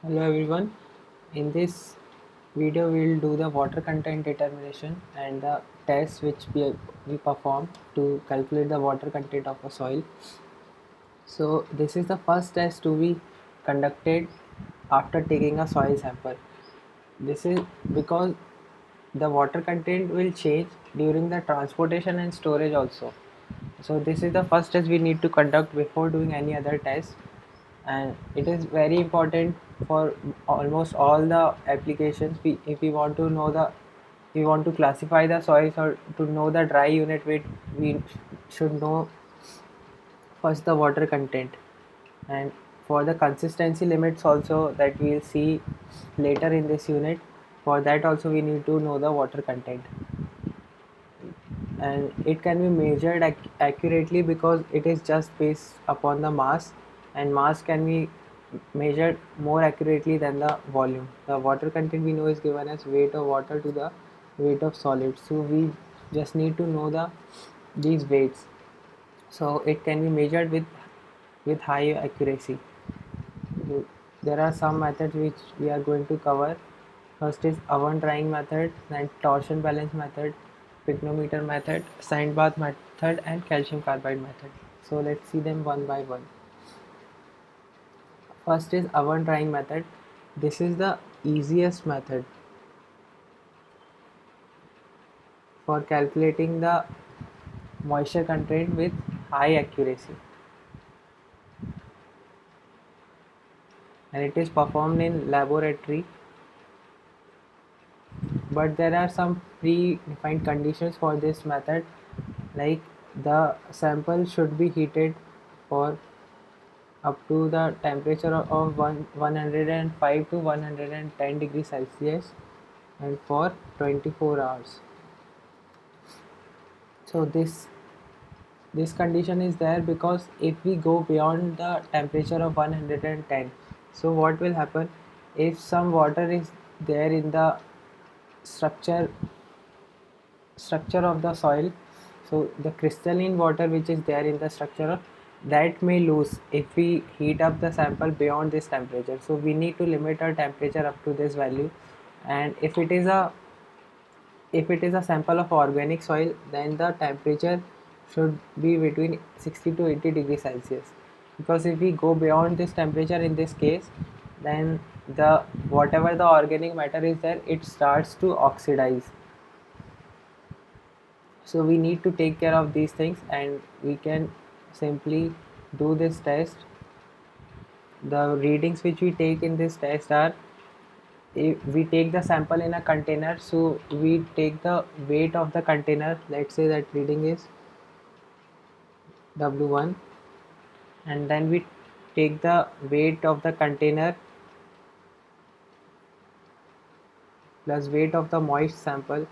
Hello everyone. In this video we will do the water content determination and the tests which we perform to calculate the water content of a soil. So this is the first test to be conducted after taking a soil sample. This is because the water content will change during the transportation and storage also. So this is the first test we need to conduct before doing any other test, and it is very important for almost all the applications. If we want to know the we want to classify the soils or to know the dry unit weight, we should know first the water content. And for the consistency limits also that we'll see later in this unit, for that also we need to know the water content, and it can be measured accurately because it is just based upon the mass, and mass can be measured more accurately than the volume. The water content we know is given as weight of water to the weight of solid, so we just need to know these weights, so it can be measured with high accuracy. There are some methods which we are going to cover. First is oven drying method, then torsion balance method, pycnometer method, sand bath method, and calcium carbide method. So let's see them one by one. First is oven drying method. This is the easiest method for calculating the moisture content with high accuracy, and it is performed in laboratory, but there are some pre-defined conditions for this method, like the sample should be heated for up to the temperature of 105 to 110 degrees Celsius and for 24 hours. So this condition is there because if we go beyond the temperature of 110, so what will happen if some water is there in the structure of the soil, so the crystalline water which is there in the structure that may lose if we heat up the sample beyond this temperature. So we need to limit our temperature up to this value, and if it is a sample of organic soil, then the temperature should be between 60 to 80 degrees Celsius, because if we go beyond this temperature in this case, then the whatever the organic matter is there, it starts to oxidize. So we need to take care of these things, and we can simply do this test. The readings which we take in this test are, if we take the sample in a container, so we take the weight of the container. Let's say that reading is W1, and then we take the weight of the container plus weight of the moist sample.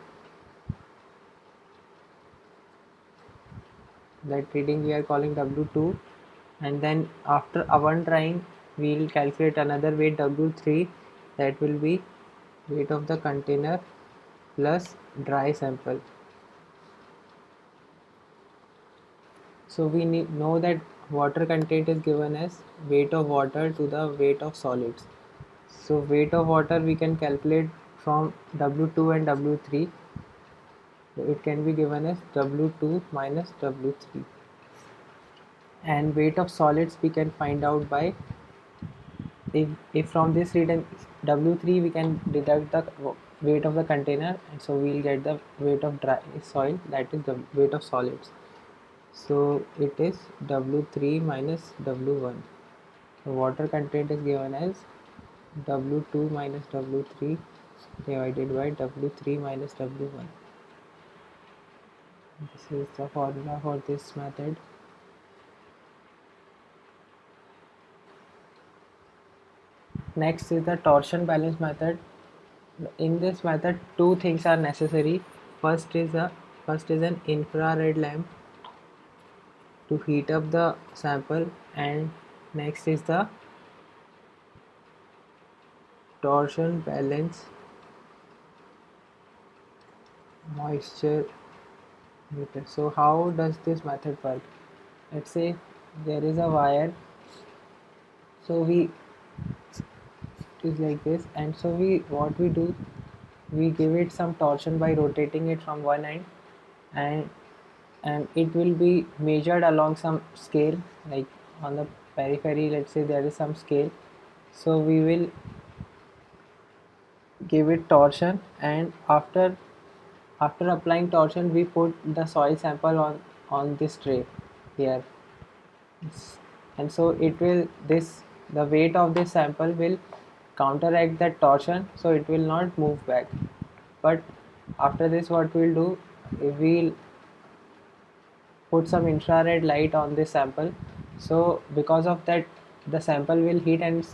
That reading we are calling W2, and then after oven drying we will calculate another weight W3, that will be weight of the container plus dry sample. So we need know that water content is given as weight of water to the weight of solids. So weight of water we can calculate from W2 and W3. So it can be given as W2 minus W3, and weight of solids we can find out by, if from this reading W3 we can deduct the weight of the container, and so we'll get the weight of dry soil, that is the weight of solids. So it is W3 minus W1. So water content is given as W2 minus W3 divided by W3 minus W1. This is the formula for this method. Next is the torsion balance method. In this method, two things are necessary. First is an infrared lamp to heat up the sample, and next is the torsion balance moisture meter. So how does this method work? Let's say there is a wire, so we is like this. And so what we do, we give it some torsion by rotating it from one end, and it will be measured along some scale, like on the periphery, let's say there is some scale. So we will give it torsion, and after applying torsion we put the soil sample on this tray here. And so it will this the weight of this sample will counteract that torsion, so it will not move back. But after this, what we'll do, we'll put some infrared light on this sample. So because of that, the sample will heat, and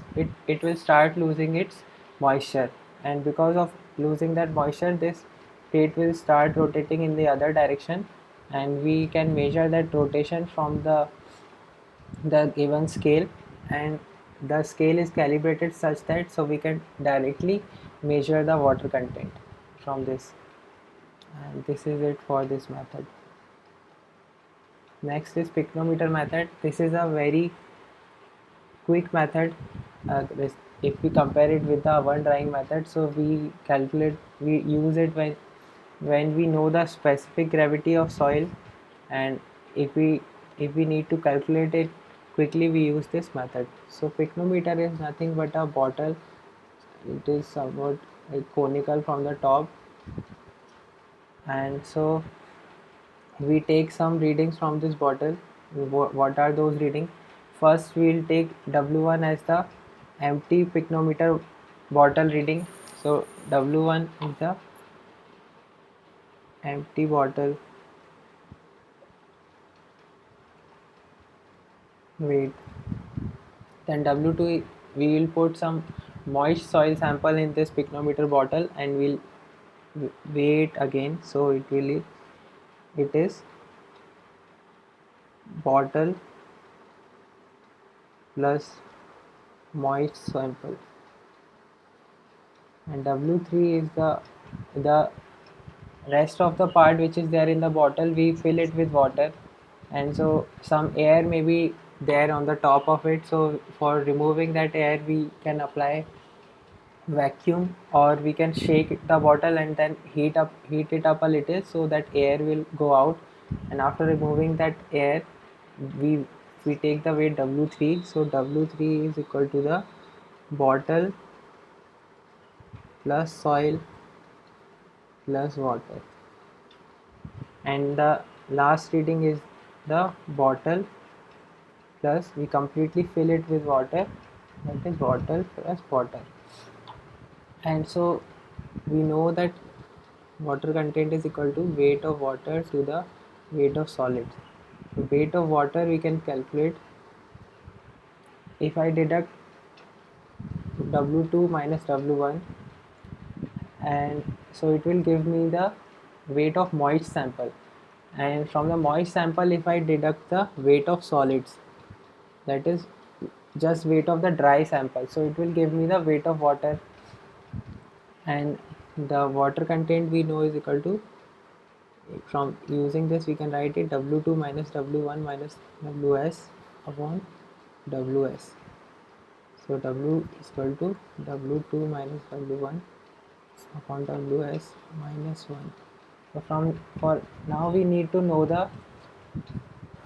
it will start losing its moisture. And because of losing that moisture, this plate will start rotating in the other direction, and we can measure that rotation from the given scale. And the scale is calibrated such that so we can directly measure the water content from this. And this is it for this method. Next is pycnometer method. This is a very quick method if we compare it with the oven drying method. So we use it when we know the specific gravity of soil, and if we need to calculate it quickly, we use this method. So pycnometer is nothing but a bottle. It is somewhat like conical from the top, and so we take some readings from this bottle. What are those readings? First we'll take W1 as the empty pycnometer bottle reading. So W1 is the empty bottle weight. Then W2, we will put some moist soil sample in this pycnometer bottle, and we'll weigh it again. So it is bottle plus moist sample. And W3 is the rest of the part which is there in the bottle. We fill it with water, and so some air may be there on the top of it. So for removing that air, we can apply vacuum, or we can shake the bottle and then heat it up a little so that air will go out. And after removing that air, we we take the weight W3. So W3 is equal to the bottle plus soil plus water. And the last reading is the bottle plus, we completely fill it with water, that is bottle plus water. And so we know that water content is equal to weight of water to the weight of solids. So weight of water we can calculate. If I deduct W2 minus W1, and so it will give me the weight of moist sample. And from the moist sample, if I deduct the weight of solids, that is just weight of the dry sample, so it will give me the weight of water. And the water content we know is equal to, from using this we can write it W2 minus W1 minus Ws upon Ws. So W is equal to W2 minus W1 upon Ws minus 1. So for now we need to know the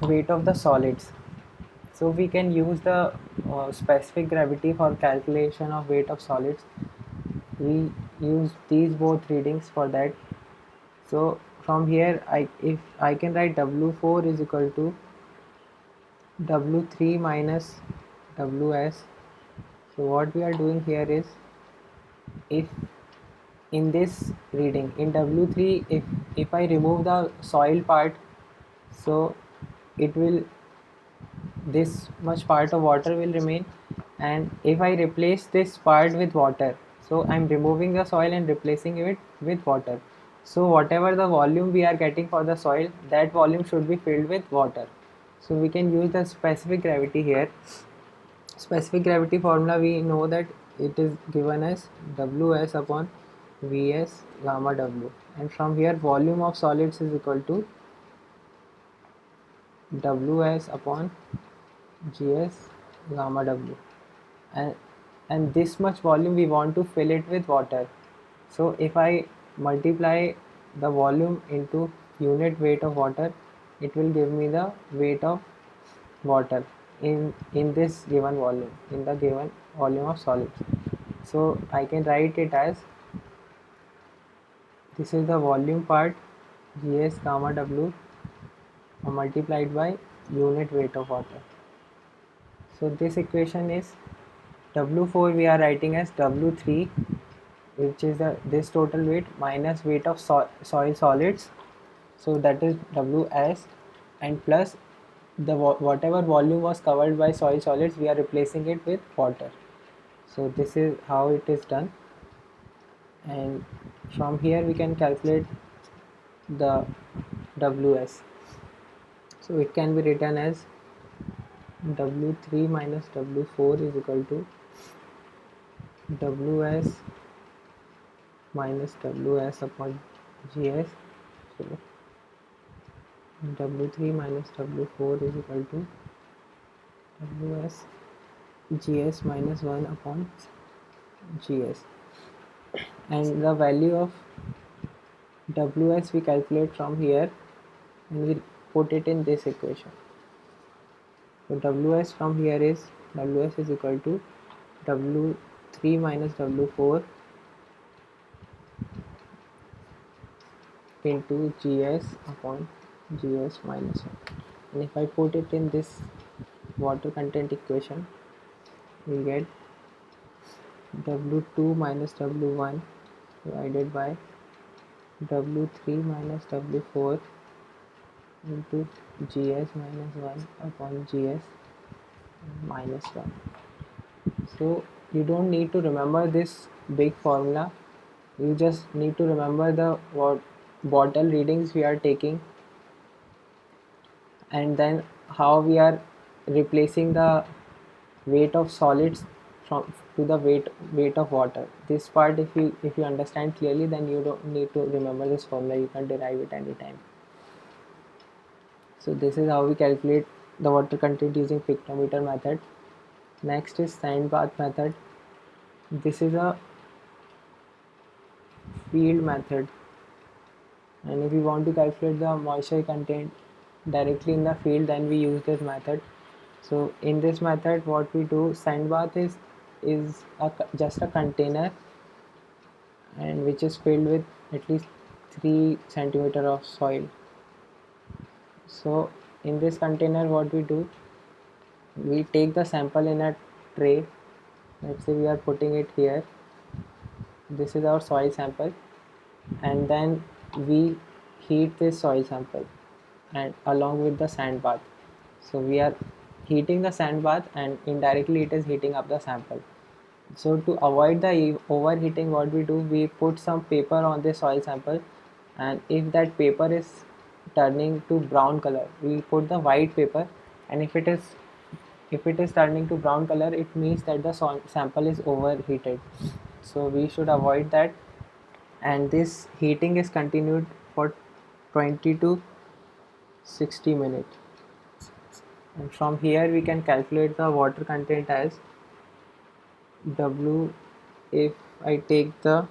weight of the solids. So we can use the specific gravity for calculation of weight of solids. We use these both readings for that. So from here, if I can write W4 is equal to W3 minus Ws. So what we are doing here is, if in this reading in W3, if I remove the soil part, so it will, this much part of water will remain. And if I replace this part with water, so I'm removing the soil and replacing it with water. So whatever the volume we are getting for the soil, that volume should be filled with water. So we can use the specific gravity here. Specific gravity formula, we know that it is given as Ws upon Vs gamma W. And from here, volume of solids is equal to Ws upon Gs gamma W. And and this much volume we want to fill it with water. So if I multiply the volume into unit weight of water, it will give me the weight of water in this given volume, in the given volume of solids. So I can write it as, this is the volume part, Gs gamma W multiplied by unit weight of water. So this equation is W4 we are writing as W3, which is this total weight minus weight of soil solids, so that is Ws, and plus the whatever volume was covered by soil solids, we are replacing it with water. So this is how it is done, and from here we can calculate the Ws. So it can be written as W3 minus W4 is equal to Ws minus Ws upon Gs. So W3 minus W4 is equal to Ws Gs minus 1 upon Gs, and the value of Ws we calculate from here and we put it in this equation. So Ws from here is, Ws is equal to W3 minus W4 into Gs upon Gs minus 1, and if I put it in this water content equation, we get W2 minus W1 divided by W3 minus W4 into Gs minus 1 upon Gs minus 1. So you don't need to remember this big formula, you just need to remember the bottle readings we are taking, and then how we are replacing the weight of solids from to the weight of water. This part, if you understand clearly, then you don't need to remember this formula, you can derive it anytime. So this is how we calculate the water content using pictometer method. Next is sand bath method. This is a field method, and if we want to calculate the moisture content directly in the field, then we use this method. So in this method, what we do, sand bath is just a container, and which is filled with at least 3 centimeter of soil. So in this container, what we do, we take the sample in a tray. Let's say we are putting it here, this is our soil sample, and then we heat this soil sample and along with the sand bath. So we are heating the sand bath and indirectly it is heating up the sample. So to avoid the overheating, what we do, we put some paper on the soil sample, and if that paper is turning to brown color, we put the white paper, and if it is turning to brown color, it means that the sample is overheated. So we should avoid that, and this heating is continued for 20 to 60 minutes. And from here we can calculate the water content as W. If I take the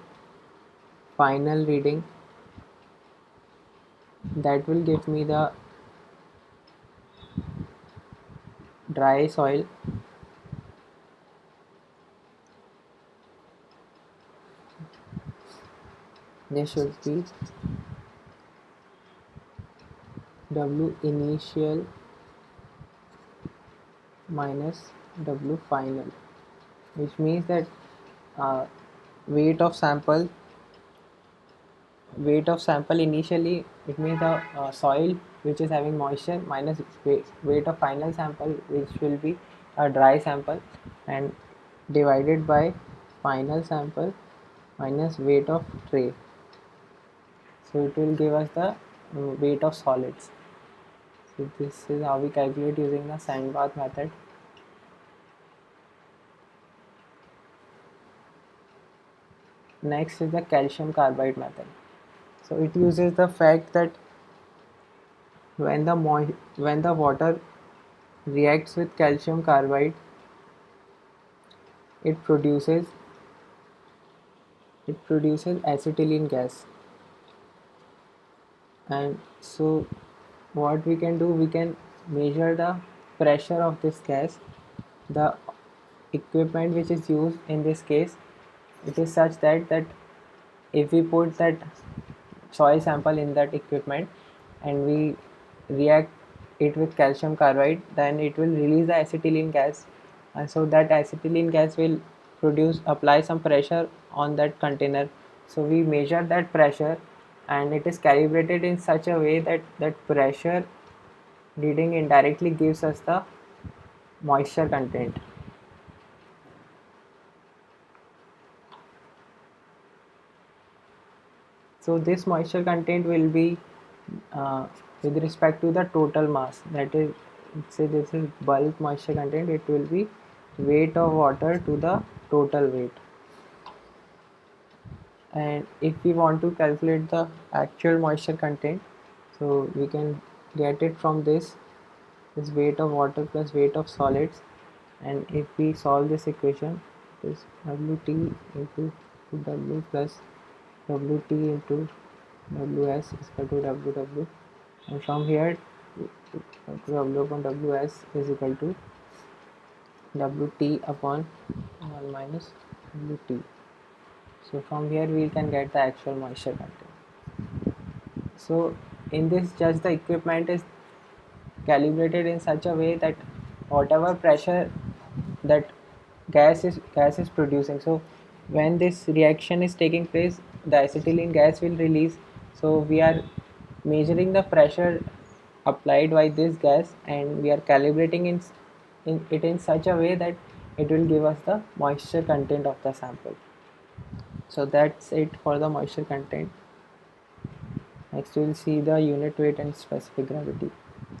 final reading, that will give me the dry soil, this should be W initial minus W final, which means that uh, weight of sample initially, it means the soil which is having moisture minus weight of final sample, which will be a dry sample, and divided by final sample minus weight of tray. So it will give us the weight of solids. So this is how we calculate using the sand bath method. Next is the calcium carbide method. So it uses the fact that when the water reacts with calcium carbide, it produces acetylene gas. And so what we can do, we can measure the pressure of this gas. The equipment which is used in this case, it is such that if we put that soil sample in that equipment and we react it with calcium carbide, then it will release the acetylene gas, and so that acetylene gas will apply some pressure on that container. So we measure that pressure, and it is calibrated in such a way that that pressure reading indirectly gives us the moisture content. So this moisture content will be with respect to the total mass. That is, say this is bulk moisture content, it will be weight of water to the total weight. And if we want to calculate the actual moisture content, so we can get it from this weight of water plus weight of solids. And if we solve this equation, it is Wt into W plus Wt into Ws is equal to Ww, and from here W upon Ws is equal to Wt upon 1 minus Wt. So from here we can get the actual moisture content. So in this, just the equipment is calibrated in such a way that whatever pressure that gas is producing, so when this reaction is taking place, the acetylene gas will release. So we are measuring the pressure applied by this gas, and we are calibrating in it in such a way that it will give us the moisture content of the sample. So that's it for the moisture content. Next we will see the unit weight and specific gravity.